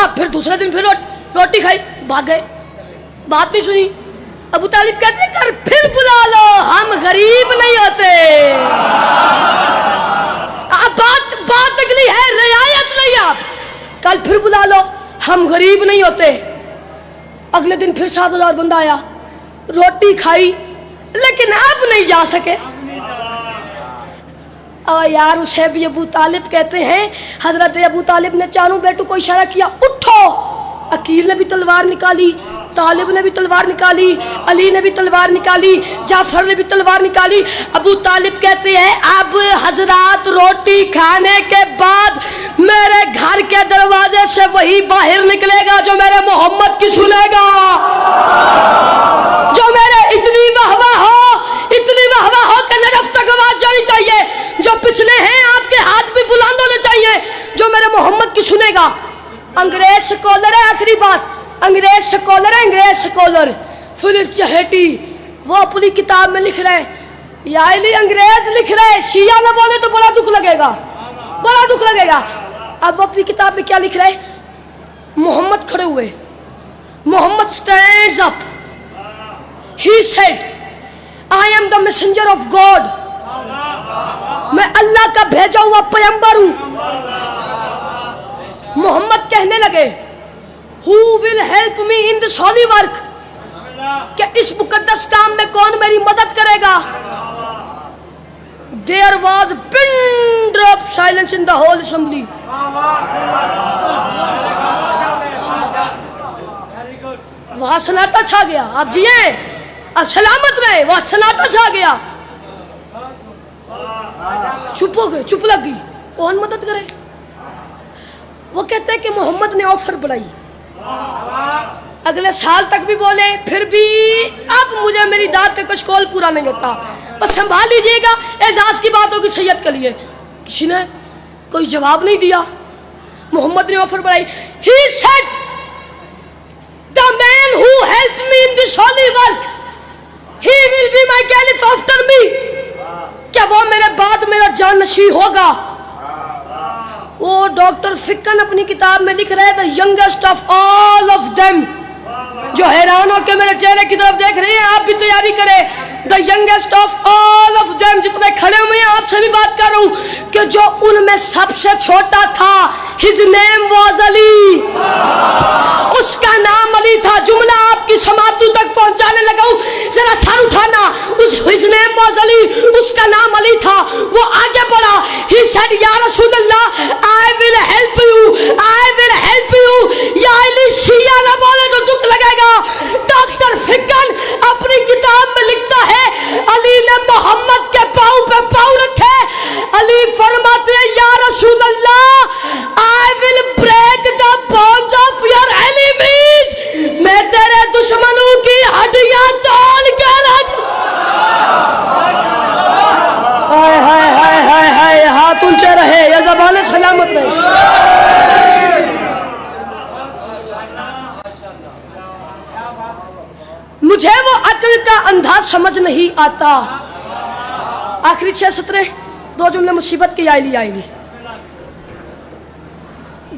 अब फिर दूसरे दिन फिर रोटी खाई, भाग गए, बात नहीं सुनी। अबू तालिब कहते कर फिर बुला लो, हम गरीब नहीं होते। अब बात अगली है, रियायत नहीं। आप कल फिर बुला लो, हम गरीब नहीं होते। अगले दिन फिर 7,000 बंदा आया, रोटी खाई, लेकिन अब नहीं जा सके। और यार उसे भी अबू तालिब कहते हैं, हजरत अबू तालिब ने चारों बेटों को इशारा किया, उठो। अकील ने भी तलवार निकाली, तालिब ने भी तलवार निकाली, अली ने भी तलवार निकाली, जाफर ने भी तलवार निकाली। अबू तालिब कहते हैं अब हजरात रोटी खाने के बाद मेरे घर के दरवाजे से वही बाहर निकलेगा जो मेरे मोहम्मद की सुनेगा, जो मेरे इतनी वाहवाह हो कि नरफ तक आवाज जानी चाहिए, जो पिछले हैं आपके हाथ भी बुलंद होने चाहिए, जो मेरे मोहम्मद की सुनेगा। अंग्रेज स्कॉलर है, आखिरी बात, अंग्रेज स्कॉलर फिलिप चहेटी, वो अपनी किताब में लिख रहे, यानी अंग्रेज लिख रहे, शिया न बोले तो बड़ा दुख लगेगा, बड़ा दुख लगेगा। अब वो अपनी किताब में क्या लिख रहे, मोहम्मद खड़े हुए, Muhammad stands up, he said I am the messenger of God, मैं अल्लाह का भेजा हुआ पैगंबर हूं। मोहम्मद कहने लगे Who will help me in this holy work? कि इस मुकद्दस काम में कौन मेरी मदद करेगा? There was pin drop silence in the whole assembly. वहां सन्नाटा छा गया। आप जिए, अब सलामत रहे, वहां सन्नाटा छा गया। चुप हो गए, चुप लग गई, कौन मदद करे? वो कहते हैं कि मोहम्मद ने ऑफर बढ़ाई, अगले साल तक भी बोले, फिर भी अब मुझे मेरी दाद का कुछ कॉल पूरा नहीं होता, बस संभाल लीजिएगा, एजाज की बात होगी सैयद के लिए। किसी ने कोई जवाब नहीं दिया। मोहम्मद ने ऑफर बढ़ाई, he said the man who helped me in this holy work he will be my caliph after me, क्या वो मेरे बाद मेरा जानशी होगा? वो डॉक्टर फिक्कन अपनी किताब में लिख रहे थे, youngest of all of them, जो हैरान होकर मेरे चेहरे की तरफ देख रहे हैं, आप भी तैयारी करें। The youngest of all of them, जितने खड़े हुए हैं आपसे भी बात कर रहा हूं कि जो उनमें सबसे छोटा था, हिज नेम वाज अली, उसका नाम अली था। जुमला आपकी समातों तक पहुंचाने लगा हूं, जरा सर उठाना। उस हिज नेम वाज अली, उसका नाम अली था। वो आगे बढ़ा, ही सेड या रसूल Allah I will help you, I will help you. या अली शिया ना बोले तो दुख लगेगा। डॉक्टर फिक्कन अपनी किताब में लिखता है, अली ने मोहम्मद के पांव पे पांव रखे। अली फरमाते हैं या रसूल Allah I will break the bones of your enemies, मैं तेरे दुश्मनों की हड्डियां तोड़ के रख। हाय हाय हाय हाय हाय, हाथ ऊंचे रहे, ये ज़बान सलामत रहे। मुझे वो अक्ल का अंधा समझ नहीं आता। आखिरी 6 सत्र, 2 जुमले मुसीबत की आईली।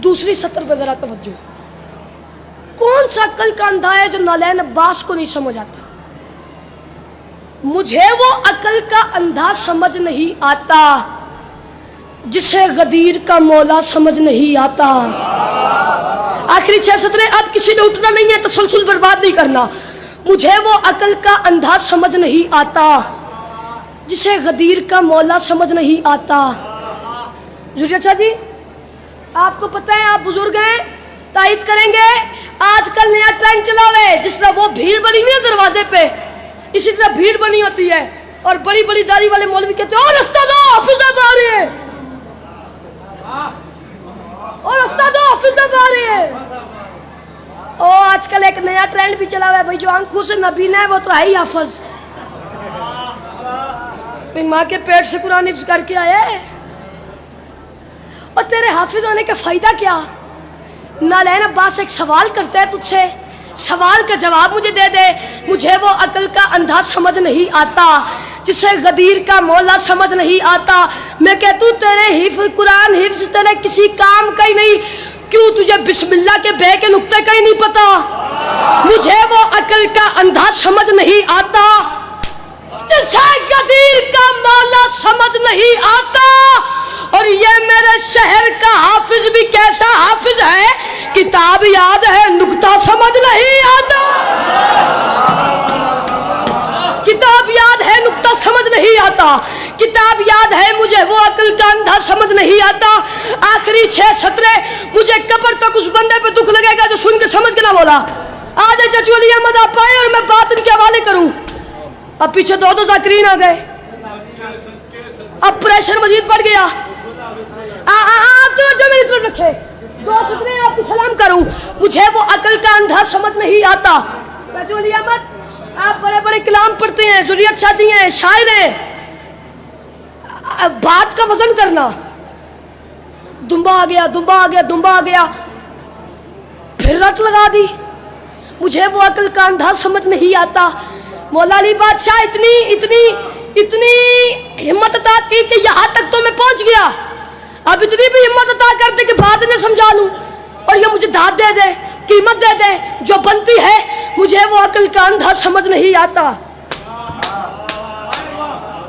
दूसरी सत्र पर जरा तवज्जो। कौन सा अक्ल का अंधा है जो नालैन अब्बास को नहीं समझ आता? मुझे वो अक्ल का अंधा समझ नहीं आता जिसे गदीर का मौला समझ नहीं आता। आखिरी 6 सत्र, अब किसी ने उठना नहीं है, तसलसल बर्बाद नहीं करना। मुझे वो अक्ल का अंधा समझ नहीं आता जिसे गदीर का मौला समझ नहीं आता। अच्छा जी, आपको पता है, आप बुजुर्ग हैं, तायद करेंगे, आजकल नया ट्रेंड चला हुआ है, जिस तरह वो भीड़ बनी हुई है दरवाजे पे, इसी तरह भीड़ बनी होती है और बड़ी बड़ी दाढ़ी वाले मौलवी कहते हैं, और रास्ता दो हाफिज़ आ रहे हैं, और रास्ता दो हाफिज़ आ रहे हैं। ओ आजकल एक नया ट्रेंड भी चला हुआ है भाई, जो आंखों से नबीना है वो तो है ही हाफिज। माँ के पेट से कुरान हिफ्ज़ करके आए, और तेरे हाफिज होने का फायदा क्या? नालैन अब्बास एक सवाल करता है तुझसे, सवाल का जवाब मुझे दे दे। मुझे वो अक्ल का अंधा समझ नहीं आता जिसे गदीर का मौला समझ नहीं आता। मैं कहता हूँ तेरे हिफ्ज़ कुरान हिफ्ज़ तेरे किसी काम का ही नहीं। क्यों तुझे बिस्मिल्लाह के बे के नुक्ते का ही नहीं पता? मुझे वो अकल का अंधा समझ नहीं आता, जिसे गदीर का मौला समझ नहीं आता। और ये मेरे शहर का हाफिज भी कैसा हाफिज है, किताब याद है नुक्ता समझ नहीं आता। किताब याद है नुक्ता समझ नहीं आता, किताब याद है मुझे वो अकल का अंधा समझ नहीं आता। आखिरी 6 सतरे मुझे कब्र तक उस बंदे पे दुख लगेगा जो सुन के समझ के ना बोला। आज चाचू अली अहमद आप आए और मैं बात इनके हवाले करूं। अब पीछे 2 जाकिरीन आ गए, अब प्रेशर मजीद बढ़ गया। तो मेरी तरफ रखे 2 सतरे आपकी सलाम करूं। मुझे वो अकल का अंधा समझ नहीं आता। चाचू अली अहमद आप बड़े बड़े कलाम पढ़ते हैं, जुरियत शादी हैं, शायर हैं, बात का वजन करना। दुम्बा आ गया, दुम्बा आ गया, दुम्बा आ गया, फिर रट लगा दी। मुझे वो अकल का अंधा समझ नहीं आता। मौला अली बादशाह इतनी इतनी इतनी हिम्मत अता की कि यहाँ तक तो मैं पहुंच गया। अब इतनी भी हिम्मत अता कर दे कि बात ने समझा लूं और ये मुझे दाद दे दे, कीमत दे दे जो बनती है। मुझे वो अकल का अंधा समझ नहीं आता,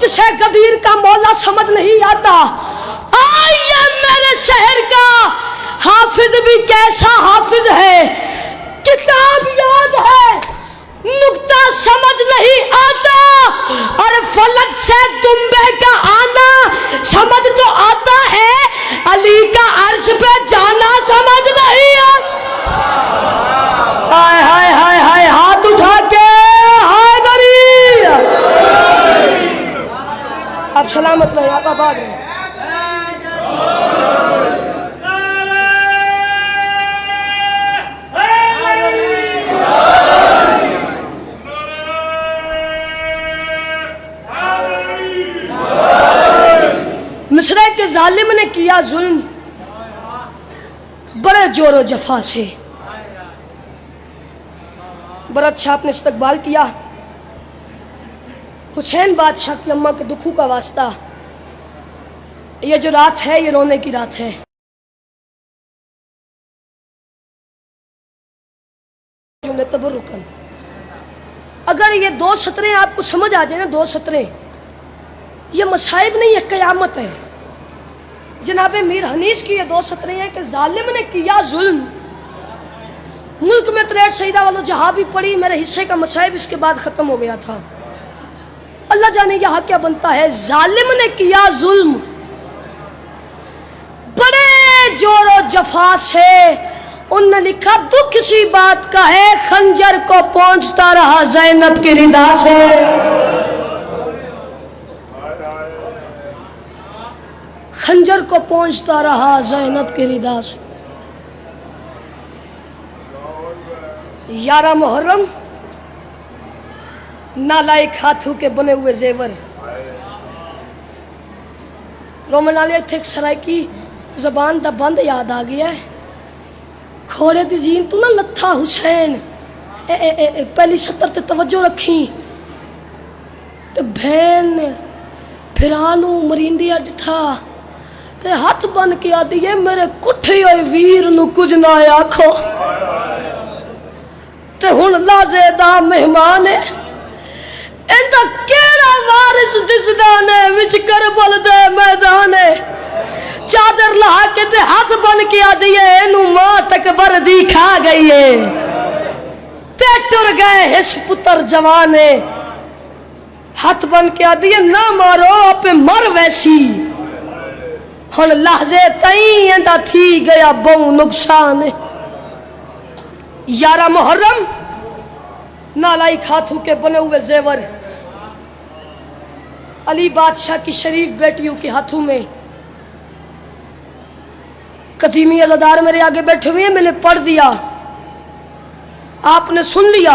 जिसे गदीर का मौला समझ नहीं आता। ये मेरे शहर का हाफिज भी कैसा हाफिज है, किताब याद है नुक्ता समझ नहीं आता। और फलक से दुम्बे का आना समझ तो आता है, अली का अर्श पे जाना समझ नहीं आता। हाय हाय हाय हाय, हाथ उठा के हाय गरीब। आप सलामत रहे, आप आबाद रहे। मिस्र के जालिम ने किया जुल्म बड़े जोरो जफा से। बड़ा अच्छा आपने इस्तकबाल किया। हुसैन बादशाह की अम्मा के दुखों का वास्ता, ये जो रात है ये रोने की रात है। तबरुकन अगर ये 2 सतरे आपको समझ आ जाए ना, 2 सतरे, ये मसाइब नहीं है, कयामत है। जनाबे मीर हनीस की ये 2 सतरे हैं कि जालिम ने किया जुल्म। मुल्क में 63 शहीदा वालों जहाँ भी पड़ी, मेरे हिस्से का मसाइब इसके बाद ख़त्म हो गया था। अल्लाह जाने यहाँ क्या बनता है। जालिम ने किया जुल्म बड़े जोरो जफा से। उनने लिखा दुख सी बात का है, खंजर को पहुंचता रहा ज़ैनब की रिदा से। खंजर को पहुंचता रहा ज़ैनब की रिदा से। 11 मुहर्रम नालायक हाथों के बने हुए जेवर। रोमन वाले थे सराय की जबान दा बंद याद आ गया है। खोड़े दी जीन तू ना लथा हुसैन पहली 70 ते तवज्जो रखी ते बहन फिरानू मरिंदिया डिठा ते हाथ बन के आदि है मेरे कुठे होए वीर नू कुछ ना आखो ते हुण लाजेदा मेहमान है इंदा केड़ा वारिस दिसदा ने विच करबल दे मैदान है। चादर लहा के ते हाथ बन के आदि है एनू मां तक वर्दी खा गई है ते टुर गए हिस पुत्र जवाने। हाथ बन के आदि है ना मारो आपे मर वैसी हुण लहजे तई इंदा थी गया बहु नुकसान। 11 मुहर्रम नालायक हाथों के बने हुए जेवर अली बादशाह की शरीफ बेटियों के हाथों में। कदीमी अज़ादार मेरे आगे बैठे हुए हैं, मैंने पढ़ दिया, आपने सुन लिया,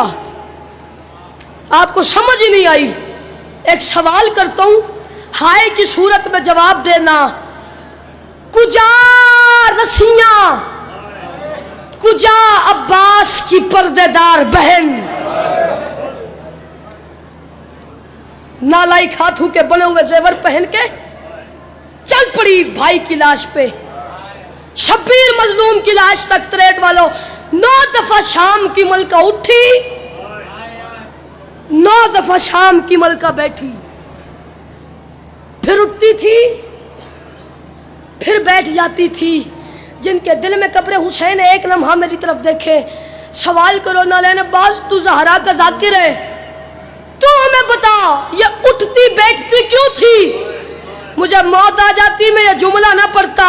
आपको समझ ही नहीं आई। एक सवाल करता हूं, हाय की सूरत में जवाब देना। कुजा रसियां, कुजा अब्बास की पर्देदार बहन। नालायक हाथों के बने हुए जेवर पहन के चल पड़ी भाई की लाश पे। शब्बीर मजलूम की लाश तक तरेट वालों 9 दफा शाम की मलका उठी, 9 दफा शाम की मलका बैठी, फिर उठती थी, फिर बैठ जाती थी। जिनके दिल में कब्र हुसैन एक लम्हा मेरी तरफ देखे, सवाल करो ना लेने बाज, तू ज़हरा का जाकिर है, तू हमें बता ये उठती बैठती क्यों थी? मुझे मौत आ जाती मैं ये जुमला ना पढ़ता।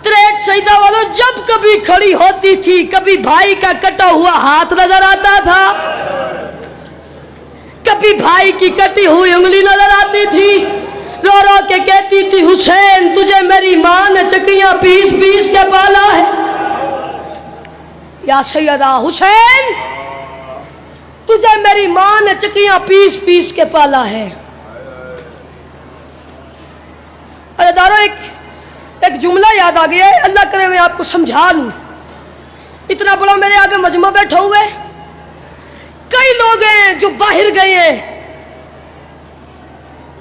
तरेट शहीदा वालों जब कभी खड़ी होती थी, कभी भाई का कटा हुआ हाथ नजर आता था, कभी भाई की कटी हुई उंगली नजर आती थी। रो रो के कहती थी हुसैन तुझे मेरी माँ ने चकियां पीस पीस के पाला है। या सैयदा हुसैन तुझे मेरी माँ ने चकियां पीस पीस के पाला है। अदारो एक जुमला याद आ गया है, अल्लाह करे मैं आपको समझा लूं। इतना बड़ा मेरे आगे मजमा बैठा हुआ है, कई लोग हैं जो बाहर गए हैं,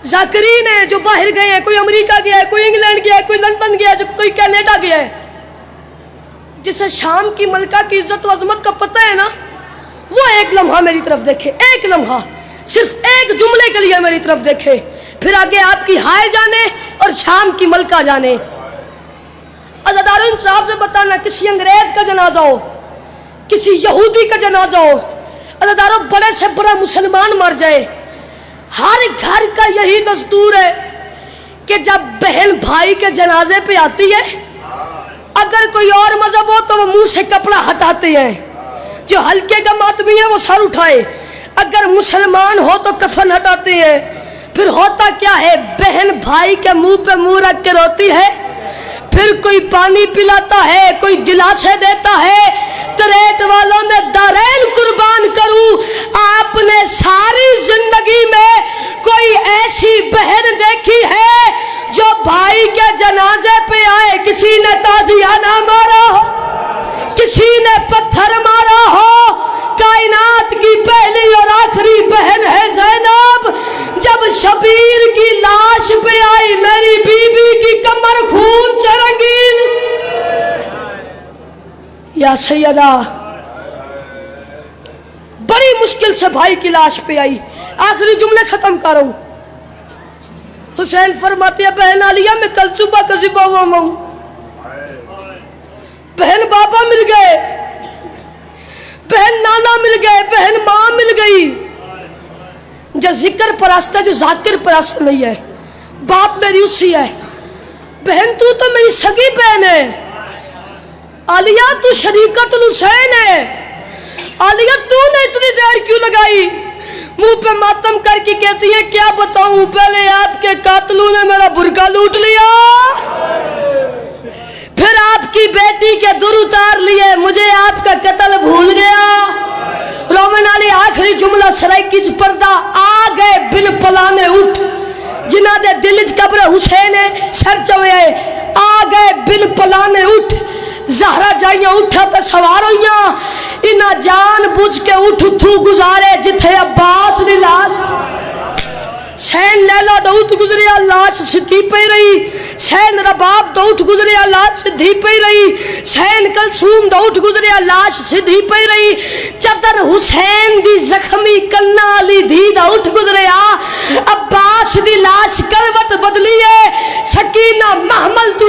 जाकिरीन है जो बाहर गए हैं, कोई अमेरिका गया है, कोई इंग्लैंड गया है, कोई लंदन गया है, कोई कनाडा गया है। जिसे शाम की मलका की इज्जत और अजमत का पता है ना, वो एक लम्हा मेरी तरफ देखे, एक लम्हा, सिर्फ एक जुमले के लिए मेरी तरफ देखे, फिर आगे आपकी हाय जाने और शाम की मलका जाने। अज़ादारों इंसाफ से बताना, किसी अंग्रेज का जनाजा हो, किसी यहूदी का जनाजा हो, अज़ादारों बड़े से बड़ा मुसलमान मर जाए, हर घर का यही दस्तूर है कि जब बहन भाई के जनाजे पे आती है, अगर कोई और मजहब हो तो वो मुंह से कपड़ा हटाते हैं, जो हल्के का मातमी है वो सर उठाए, अगर मुसलमान हो तो कफन हटाते हैं। फिर होता क्या है, बहन भाई के मुंह पे मुंह रख के रोती है, फिर कोई पानी पिलाता है, कोई गिलासे देता है। तरेट वालों में दारैन कुर्बान करूं, आपने सारी जिंदगी में कोई ऐसी बहन देखी है जो भाई के जनाजे पे आए, किसी ने ताजिया ना मारा हो, किसी ने पत्थर मारा हो? कायनात की पहली और आखिरी बहन है ज़ैनब। जब शबीर की लाश पे आई, मेरी बीबी की कमर खून से रंगीन, या सैयदा बड़ी मुश्किल से भाई की लाश पे आई। आखिरी जुमले खत्म कर रहा हूं। हुसैन फरमाती है बहन आलिया मैं कल सुबह कज़िबा हुआ हूं, बहन बाबा मिल गए, बहन नाना मिल गए, बहन माँ मिल गई। जो जिक्र परस्त है, जो जाकिर परस्त नहीं है, बात मेरी उससी है। बहन तू तो मेरी सगी बहन है, आलिया तू शरीकतुल हुसैन है, आलिया तूने इतनी देर क्यों लगाई? मुंह पे मातम करके कहती है क्या बताऊं, पहले आपके कातलों ने मेरा बुरका लूट लिया, फिर आपकी बेटी के दुर उतार लिए, मुझे आपका कत्ल भूल गया। रोमन अली आखिरी जुमला सराय किज पर्दा आ गए बिल पलाने उठ, जिन्हां दे दिल च कब्र हुसैन है सर चवे आ गए बिल पलाने उठ। ज़हरा जाइयां उठा तो सवार होइयां, इना जान बुझ के उठ थू गुजारे जिथे अब्बास दी लाश, सैन लैला तो उठ गुजरिया लाश सीधी पे रही, सैन रबाब तो उठ गुजरिया लाश सीधी पे रही, सैन कलसूम तो उठ गुजरिया लाश सीधी पे रही, चदर हुसैन दी जख्मी कन्ना अली धी दा उठ गुजरिया, अब्बास दी लाश कलवट बदली है, सकीना महमल तू